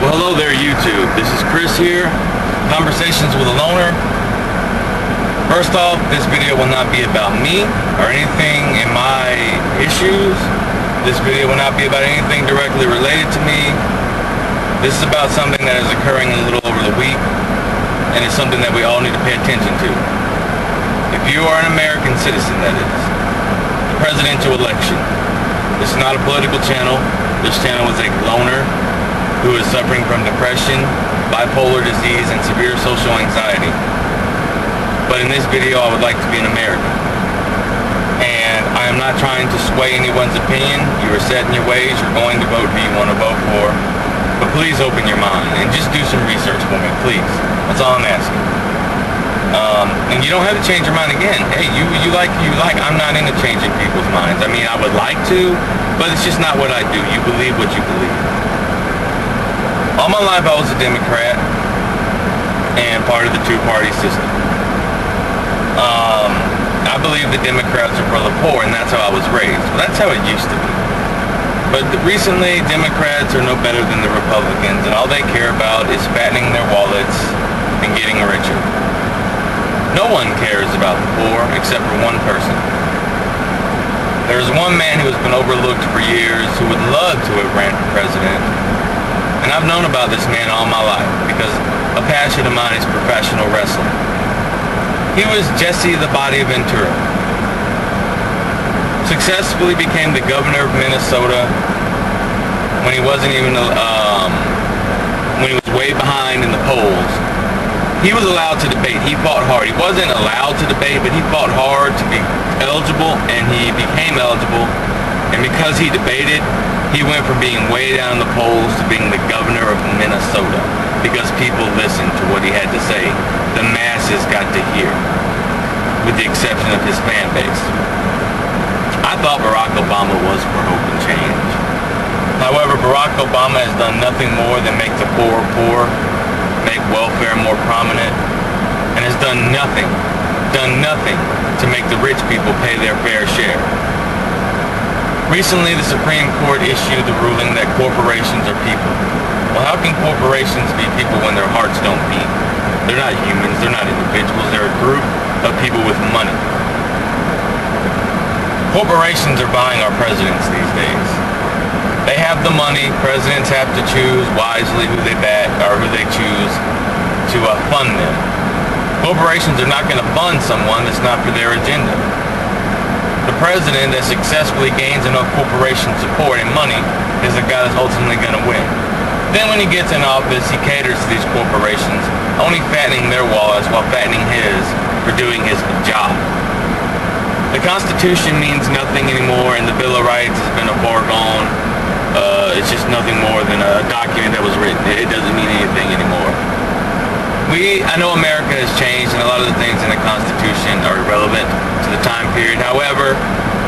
Well, hello there, YouTube. This is Chris here, Conversations with a Loner. First off, this video will not be about me or anything in my issues. This video will not be about anything directly related to me. This is about something that is occurring a little over the week, and it's something that we all need to pay attention to. If you are an American citizen, that is, the presidential election. This is not a political channel. This channel is a loner who is suffering from depression, bipolar disease, and severe social anxiety. But in this video, I would like to be an American. And I am not trying to sway anyone's opinion. You are set in your ways. You're going to vote who you want to vote for. But please open your mind and just do some research for me, please. That's all I'm asking. And you don't have to change your mind again. Hey, you like. I'm not into changing people's minds. I mean, I would like to, but it's just not what I do. You believe what you believe. All my life I was a Democrat and part of the two-party system. I believe the Democrats are for the poor, and that's how I was raised. Well, that's how it used to be. But recently, Democrats are no better than the Republicans, and all they care about is fattening their wallets and getting richer. No one cares about the poor except for one person. There's one man who has been overlooked for years who would love to have ran for president. And I've known about this man all my life because a passion of mine is professional wrestling. He was Jesse the Body Ventura. Successfully became the governor of Minnesota when he wasn't even, when he was way behind in the polls. He was allowed to debate. He fought hard. He wasn't allowed to debate, but he fought hard to be eligible, and he became eligible. And because he debated, he went from being way down in the polls to being the governor of Minnesota because people listened to what he had to say. The masses got to hear, with the exception of his fan base. I thought Barack Obama was for hope and change. However, Barack Obama has done nothing more than make the poor poor, make welfare more prominent, and has done nothing to make the rich people pay their fair share. Recently, the Supreme Court issued the ruling that corporations are people. Well, how can corporations be people when their hearts don't beat? They're not humans, they're not individuals, they're a group of people with money. Corporations are buying our presidents these days. They have the money. Presidents have to choose wisely who they back or who they choose to fund them. Corporations are not going to fund someone that's not for their agenda. The president that successfully gains enough corporation support and money is the guy that's ultimately going to win. Then when he gets in office, he caters to these corporations, only fattening their wallets while fattening his for doing his job. The Constitution means nothing anymore, and the Bill of Rights has been a foregone. It's just nothing more than a document that was written. It doesn't mean anything anymore. I know America has changed, and a lot of the things in the Constitution are irrelevant to the time period. However,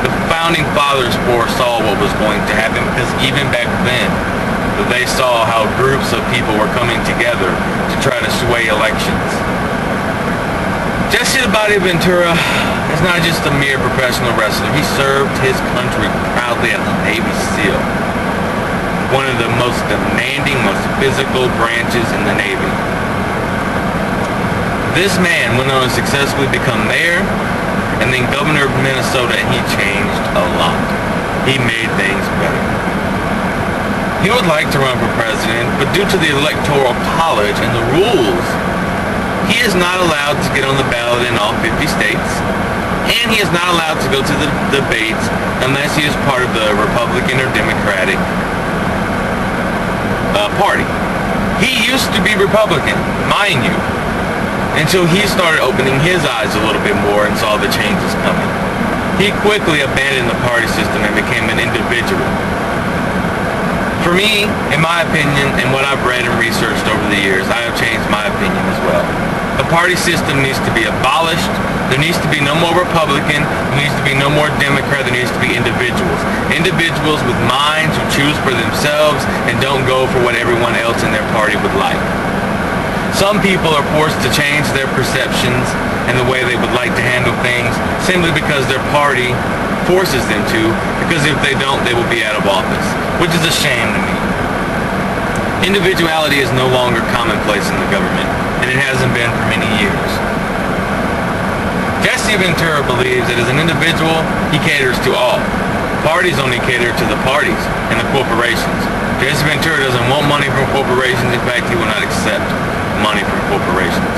the Founding Fathers foresaw what was going to happen because even back then, they saw how groups of people were coming together to try to sway elections. Jesse the Body Ventura is not just a mere professional wrestler. He served his country proudly as a Navy SEAL, one of the most demanding, most physical branches in the Navy. This man went on to successfully become mayor and then governor of Minnesota, and he changed a lot. He made things better. He would like to run for president, but due to the Electoral College and the rules, he is not allowed to get on the ballot in all 50 states, and he is not allowed to go to the debates unless he is part of the Republican or Democratic party. He used to be Republican, mind you, until he started opening his eyes a little bit more and saw the changes coming. He quickly abandoned the party system and became an individual. For me, in my opinion, and what I've read and researched over the years, I have changed my opinion as well. The party system needs to be abolished. There needs to be no more Republican. There needs to be no more Democrat. There needs to be individuals. Individuals with minds who choose for themselves and don't go for what everyone else in their party would like. Some people are forced to change their perceptions and the way they would like to handle things simply because their party forces them to, because if they don't, they will be out of office, which is a shame to me. Individuality is no longer commonplace in the government, and it hasn't been for many years. Jesse Ventura believes that as an individual, he caters to all. Parties only cater to the parties and the corporations. Jesse Ventura doesn't want money from corporations. In fact, he will not accept money from corporations.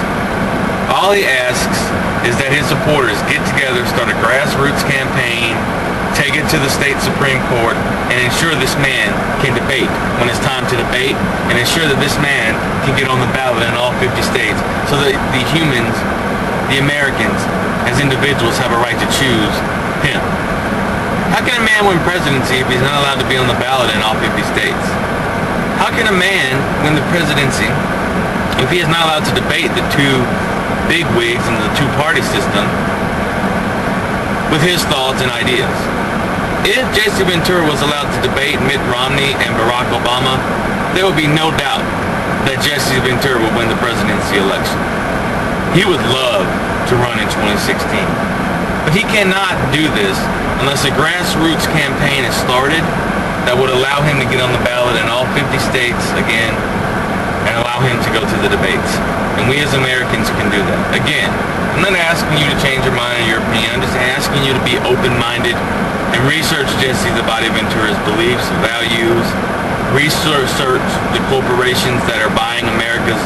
All he asks is that his supporters get together, start a grassroots campaign, take it to the state Supreme Court, and ensure this man can debate when it's time to debate, and ensure that this man can get on the ballot in all 50 states so that the humans, the Americans, as individuals have a right to choose him. How can a man win presidency if he's not allowed to be on the ballot in all 50 states? How can a man win the presidency if he is not allowed to debate the two big wigs in the two-party system with his thoughts and ideas? If Jesse Ventura was allowed to debate Mitt Romney and Barack Obama, there would be no doubt that Jesse Ventura would win the presidency election. He would love to run in 2016. But he cannot do this unless a grassroots campaign is started that would allow him to get on the ballot in all 50 states again and allow him to go to the debates. And we as Americans can do that. Again, I'm not asking you to change your mind or your opinion. I'm just asking you to be open-minded and research Jesse the Body Ventura's beliefs, values, research the corporations that are buying America's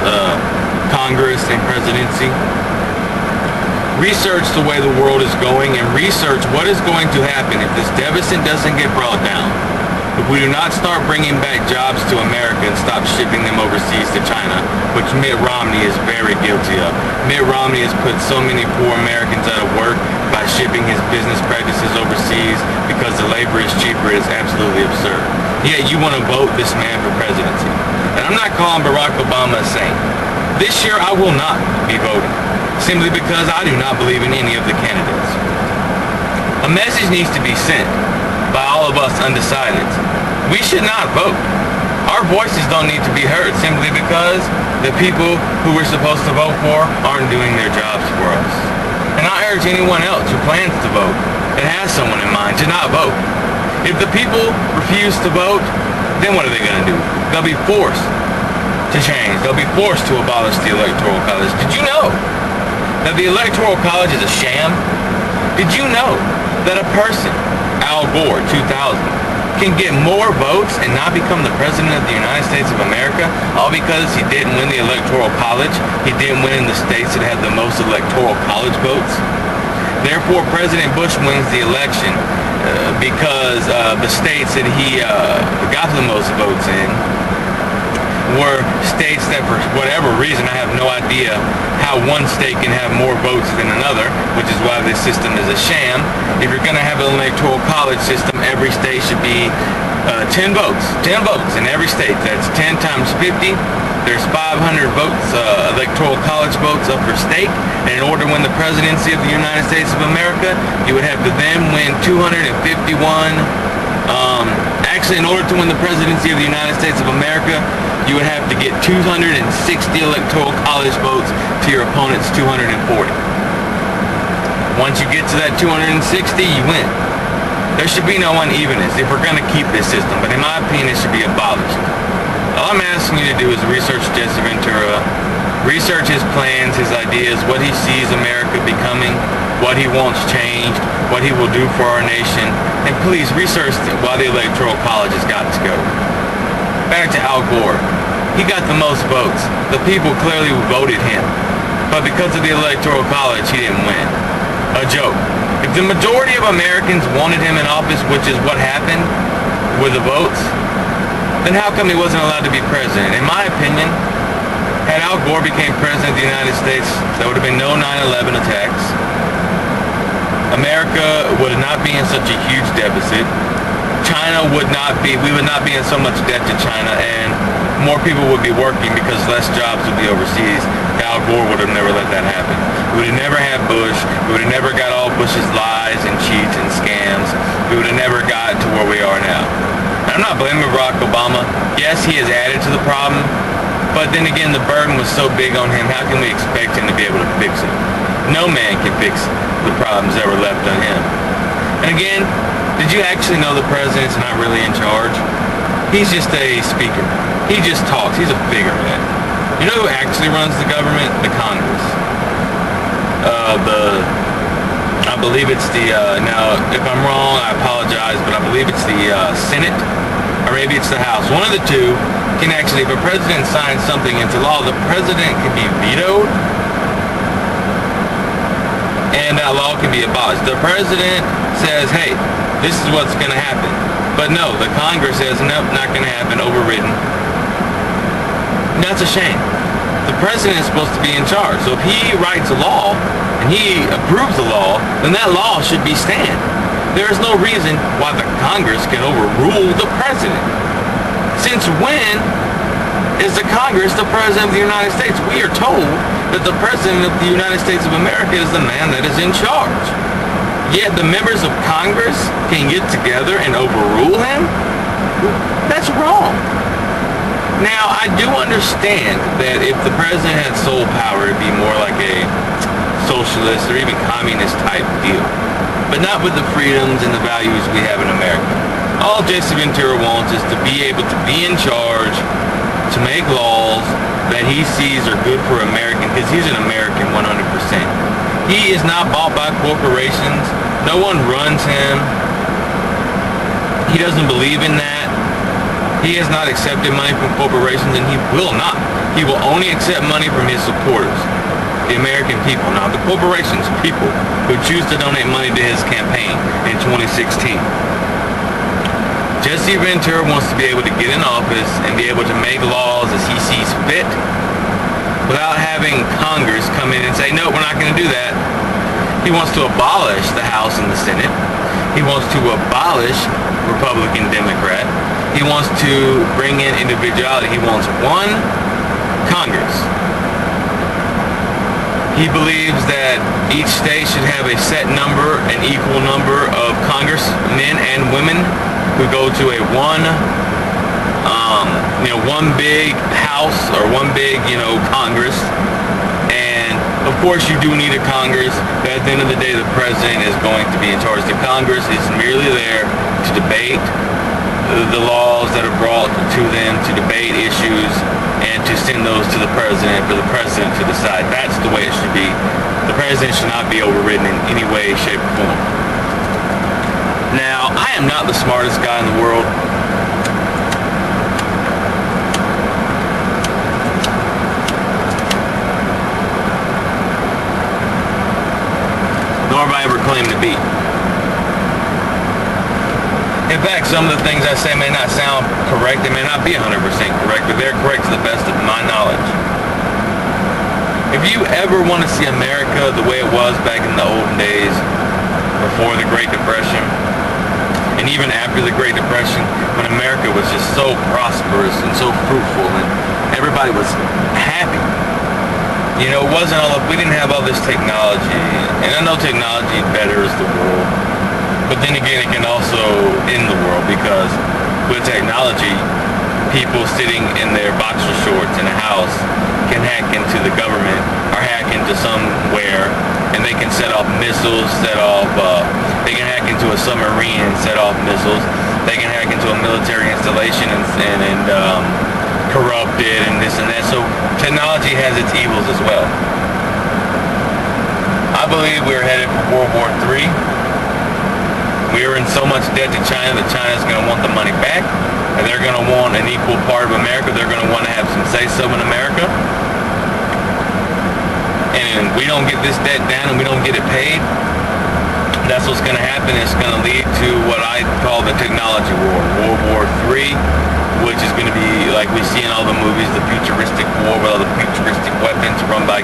Congress and presidency. Research the way the world is going and research what is going to happen if this deficit doesn't get brought down. If we do not start bringing back jobs to America and stop shipping them overseas to China, which Mitt Romney is very guilty of. Mitt Romney has put so many poor Americans out of work by shipping his business practices overseas because the labor is cheaper. It is absolutely absurd. Yet you want to vote this man for presidency. And I'm not calling Barack Obama a saint. This year I will not be voting, simply because I do not believe in any of the candidates. A message needs to be sent by all of us undecideds. We should not vote. Our voices don't need to be heard simply because the people who we're supposed to vote for aren't doing their jobs for us. And I urge anyone else who plans to vote, that has someone in mind, to not vote. If the people refuse to vote, then what are they going to do? They'll be forced to change. They'll be forced to abolish the Electoral College. Did you know that the Electoral College is a sham? Did you know that a person, Al Gore, 2000, can get more votes and not become the President of the United States of America, all because he didn't win the Electoral College? He didn't win in the states that had the most Electoral College votes. Therefore, President Bush wins the election because the states that he got the most votes in were states that, for whatever reason, I have no idea how one state can have more votes than another, which is why this system is a sham. If you're going to have an electoral college system, every state should be 10 votes. 10 votes in every state. That's 10 times 50. There's 500 votes, electoral college votes up per state. And in order to win the presidency of the United States of America, you would have to then win 251. Actually, in order to win the presidency of the United States of America, you would have to get 260 electoral college votes to your opponent's 240. Once you get to that 260, you win. There should be no unevenness if we're going to keep this system, but in my opinion, it should be abolished. All I'm asking you to do is research Jesse Ventura, research his plans, his ideas, what he sees America becoming, what he wants changed, what he will do for our nation, and please research why the Electoral College has got to go. Back to Al Gore. He got the most votes. The people clearly voted him. But because of the Electoral College, he didn't win. A joke. If the majority of Americans wanted him in office, which is what happened with the votes, then how come he wasn't allowed to be president? In my opinion, had Al Gore became president of the United States, there would have been no 9/11 attacks. America would not be in such a huge deficit. China would not be, we would not be in so much debt to China, and more people would be working because less jobs would be overseas. Al Gore would have never let that happen. We would have never had Bush. We would have never got all Bush's lies and cheats and scams. We would have never got to where we are now. And I'm not blaming Barack Obama. Yes, he has added to the problem, but then again, the burden was so big on him, how can we expect him to be able to fix it? No man can fix the problems that were left on him. And again, did you actually know the president's not really in charge? He's just a speaker. He just talks. He's a figurehead. You know who actually runs the government? The Congress. I believe it's now if I'm wrong, I apologize, but I believe it's the Senate, or maybe it's the House. One of the two can actually, if a president signs something into law, the president can be vetoed, and that law can be abolished. The president says, hey, this is what's going to happen. But no, the Congress says, nope, not going to happen, overridden. That's a shame. The president is supposed to be in charge. So if he writes a law and he approves the law, then that law should be stand. There is no reason why the Congress can overrule the president. Since when is the Congress the president of the United States? We are told that the president of the United States of America is the man that is in charge. Yet the members of Congress can get together and overrule him? That's wrong. Now, I do understand that if the president had sole power, it'd be more like a socialist or even communist type deal. But not with the freedoms and the values we have in America. All Jesse Ventura wants is to be able to be in charge, to make laws that he sees are good for Americans, because he's an American 100%. He is not bought by corporations. No one runs him. He doesn't believe in that. He has not accepted money from corporations, and he will not. He will only accept money from his supporters, the American people, not the corporations, people who choose to donate money to his campaign in 2016. Jesse Ventura wants to be able to get in office and be able to make laws as he sees fit without having Congress come in and say, no, we're not going to do that. He wants to abolish the House and the Senate. He wants to abolish Republican, Democrat. He wants to bring in individuality. He wants one Congress. He believes that each state should have a set number, an equal number of congressmen and women who go to a one big house or one big, Congress. And of course you do need a Congress, but at the end of the day the president is going to be in charge. The Congress is merely there to debate the laws that are brought to them, to debate issues, and to send those to the president for the president to decide. That's the way it should be. The president should not be overridden in any way, shape, or form. Now, I am not the smartest guy in the world. Nor have I ever claimed to be. In fact, some of the things I say may not sound correct. They may not be 100% correct, but they're correct to the best of my knowledge. If you ever want to see America the way it was back in the olden days, before the Great Depression, and even after the Great Depression, when America was just so prosperous and so fruitful and everybody was happy. It wasn't we didn't have all this technology, and I know technology betters the world. But then again, it can also end the world, because with technology, people sitting in their boxer shorts in a house can hack into the government or hack into somewhere, and they can set off missiles, they can hack into a submarine and set off missiles. They can hack into a military installation and corrupt it and this and that. So technology has its evils as well. I believe we're headed for World War III. We are in so much debt to China that China's going to want the money back, and they're going to want an equal part of America. They're going to want to have some say-so in America. And we don't get this debt down and we don't get it paid, that's what's going to happen. It's going to lead to what I call the technology war, World War III, which is going to be like we see in all the movies, the futuristic war with all the futuristic weapons run by,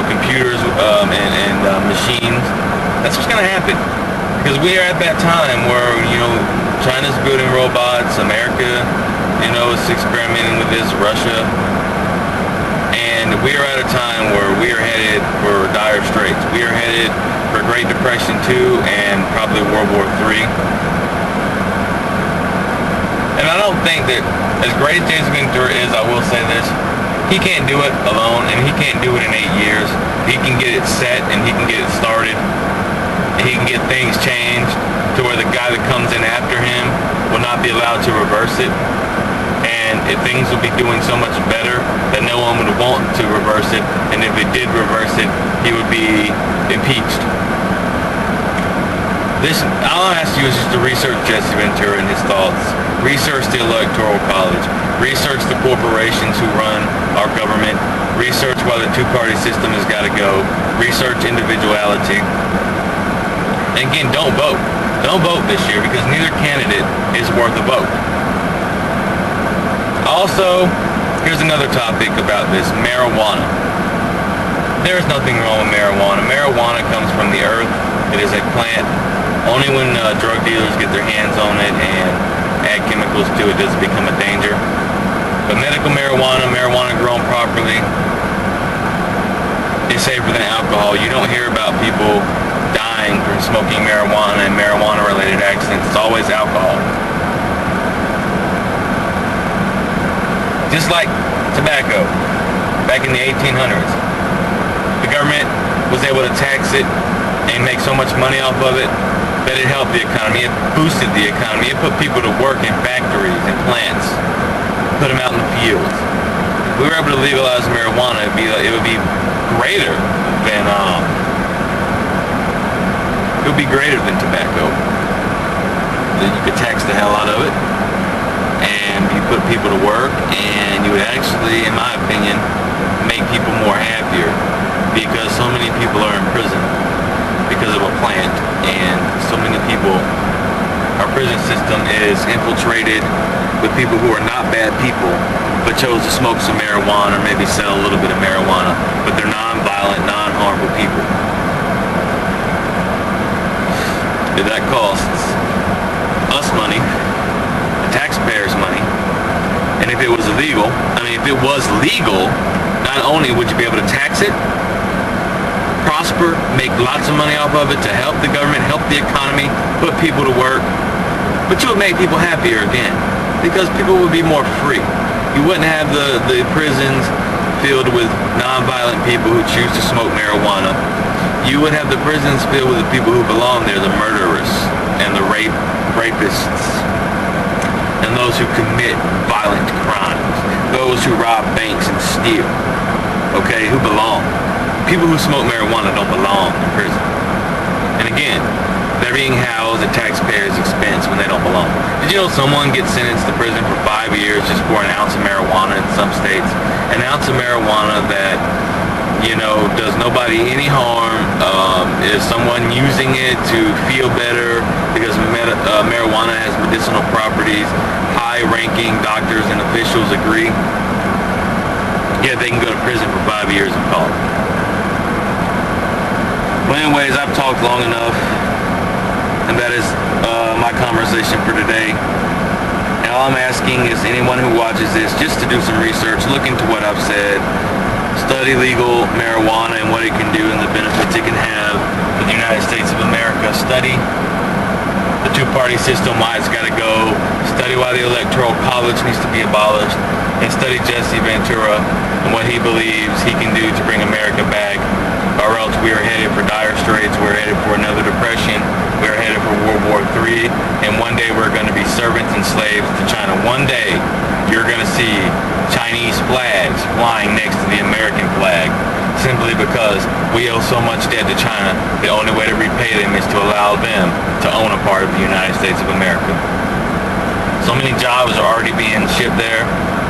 computers and machines. That's what's going to happen. Because we are at that time where, China's building robots, America, is experimenting with this, Russia. And we are at a time where we are headed for dire straits. We are headed for Great Depression 2 and probably World War III. And I don't think that, as great as James Ventura is, I will say this, he can't do it alone, and he can't do it in 8 years. He can get it set, and he can get it started. He can get things changed to where the guy that comes in after him will not be allowed to reverse reverse it, and if things would be doing so much better that no one would want to reverse it, and if it did reverse it, he would be impeached. All I ask you is just to research Jesse Ventura and his thoughts. Research the Electoral College. Research the corporations who run our government. Research why the two-party system has got to go. Research individuality. And again, don't vote. Don't vote this year because neither candidate is worth a vote. Also, here's another topic about this, marijuana. There's nothing wrong with marijuana. Marijuana comes from the earth. It is a plant. Only when drug dealers get their hands on it and add chemicals to it does it become a danger. But medical marijuana, marijuana grown properly, is safer than alcohol. You don't hear about people dying from smoking marijuana and marijuana-related accidents. It's always alcohol. Just like tobacco, back in the 1800s. The government was able to tax it and make so much money off of it that it helped the economy. It boosted the economy. It put people to work in factories and plants, put them out in the fields. If we were able to legalize marijuana, it would be greater than tobacco. Then you could tax the hell out of it, and you put people to work, and you would actually, in my opinion, make people more happier, because so many people are in prison because of a plant, and so many people, our prison system is infiltrated with people who are not bad people, but chose to smoke some marijuana or maybe sell a little bit of marijuana, but they're non-violent, non-harmful people. That costs us money, the taxpayers money, and if it was legal, not only would you be able to tax it, prosper, make lots of money off of it to help the government, help the economy, put people to work, but you would make people happier again, because people would be more free. You wouldn't have the prisons filled with non-violent people who choose to smoke marijuana. You would have the prisons filled with the people who belong there, the murderers and the rapists, and those who commit violent crimes, those who rob banks and steal, okay, who belong. People who smoke marijuana don't belong in prison. And again, they're being housed at taxpayers' expense when they don't belong. Did you know someone gets sentenced to prison for 5 years just for an ounce of marijuana in some states? An ounce of marijuana that, does nobody any harm, is someone using it to feel better because marijuana has medicinal properties, high-ranking doctors and officials agree, yet they can go to prison for 5 years and call it. But anyways, I've talked long enough, and that is my conversation for today. And all I'm asking is anyone who watches this just to do some research, look into what I've said, study legal marijuana and what it can do and the benefits it can have for the United States of America. Study the two-party system, why it's got to go. Study why the Electoral College needs to be abolished. And study Jesse Ventura and what he believes he can do to bring America back. Or else we are headed for dire straits. We're headed for another depression. We're headed for World War III. And one day we're going to be servants and slaves to China. One day you're going to see Chinese flags flying next to the American flag, simply because we owe so much debt to China. The only way to repay them is to allow them to own a part of the United States of America. So many jobs are already being shipped there.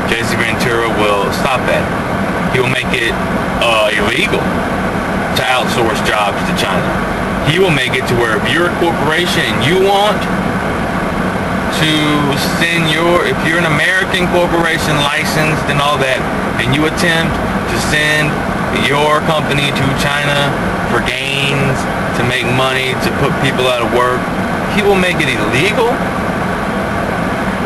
Jesse Ventura will stop that. He will make it illegal to outsource jobs to China. He will make it to where if you're a corporation and you want to send if you're an American corporation licensed and all that, and you attempt to send your company to China for gains, to make money, to put people out of work, he will make it illegal.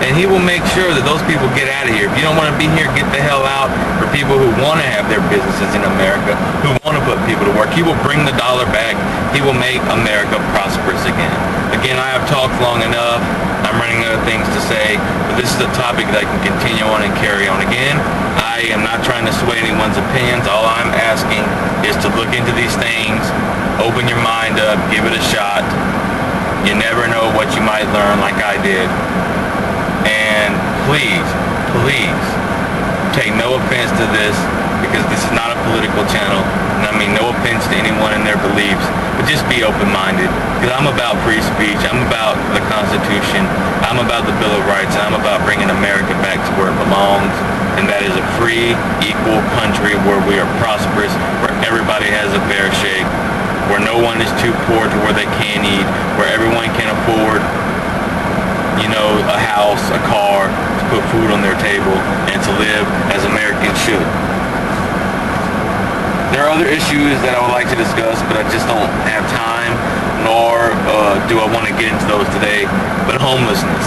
And he will make sure that those people get out of here. If you don't want to be here, get the hell out. For people who want to have their businesses in America, who want to put people to work, he will bring the dollar back. He will make America prosperous again. Again, I have talked long enough. I'm running out of things to say, but this is a topic that I can continue on and carry on. Again, I am not trying to sway anyone's opinions. All I'm asking is to look into these things, open your mind up, give it a shot. You never know what you might learn, like I did. And please, please take no offense to this, because this is not a political channel, and I mean no offense to anyone in their beliefs, but just be open-minded, because I'm about free speech, I'm about the Constitution, I'm about the Bill of Rights, and I'm about bringing America back to where it belongs, and that is a free, equal country where we are prosperous, where everybody has a fair shake, where no one is too poor to where they can't eat, where everyone can afford, you know, a house, a car, to put food on their table, and to live as Americans should. There are other issues that I would like to discuss, but I just don't have time, nor do I want to get into those today. But homelessness,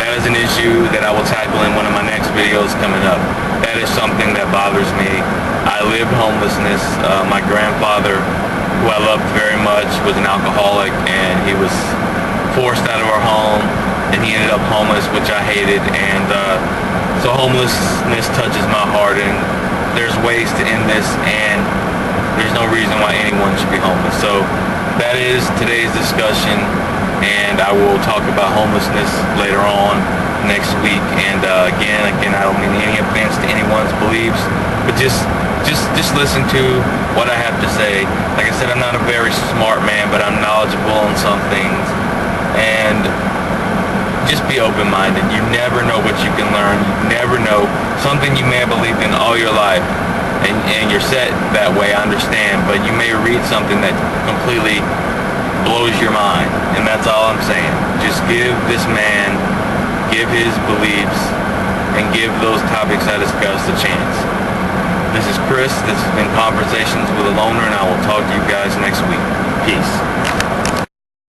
that is an issue that I will tackle in one of my next videos coming up. That is something that bothers me. I lived homelessness. My grandfather, who I loved very much, was an alcoholic, and he was forced out of our home, and he ended up homeless, which I hated. And so homelessness touches my heart, and there's ways to end this, and there's no reason why anyone should be homeless. So that is today's discussion, and I will talk about homelessness later on next week. And again, I don't mean any offense to anyone's beliefs, but just listen to what I have to say. Like I said, I'm not a very smart man, but I'm knowledgeable on some things, and just be open-minded. You never know what you can learn. You never know something you may have believed in all your life, and you're set that way, I understand, but you may read something that completely blows your mind, and that's all I'm saying. Just give this man, give his beliefs, and give those topics I discussed a chance. This is Chris. This has been Conversations with a Loner, and I will talk to you guys next week. Peace.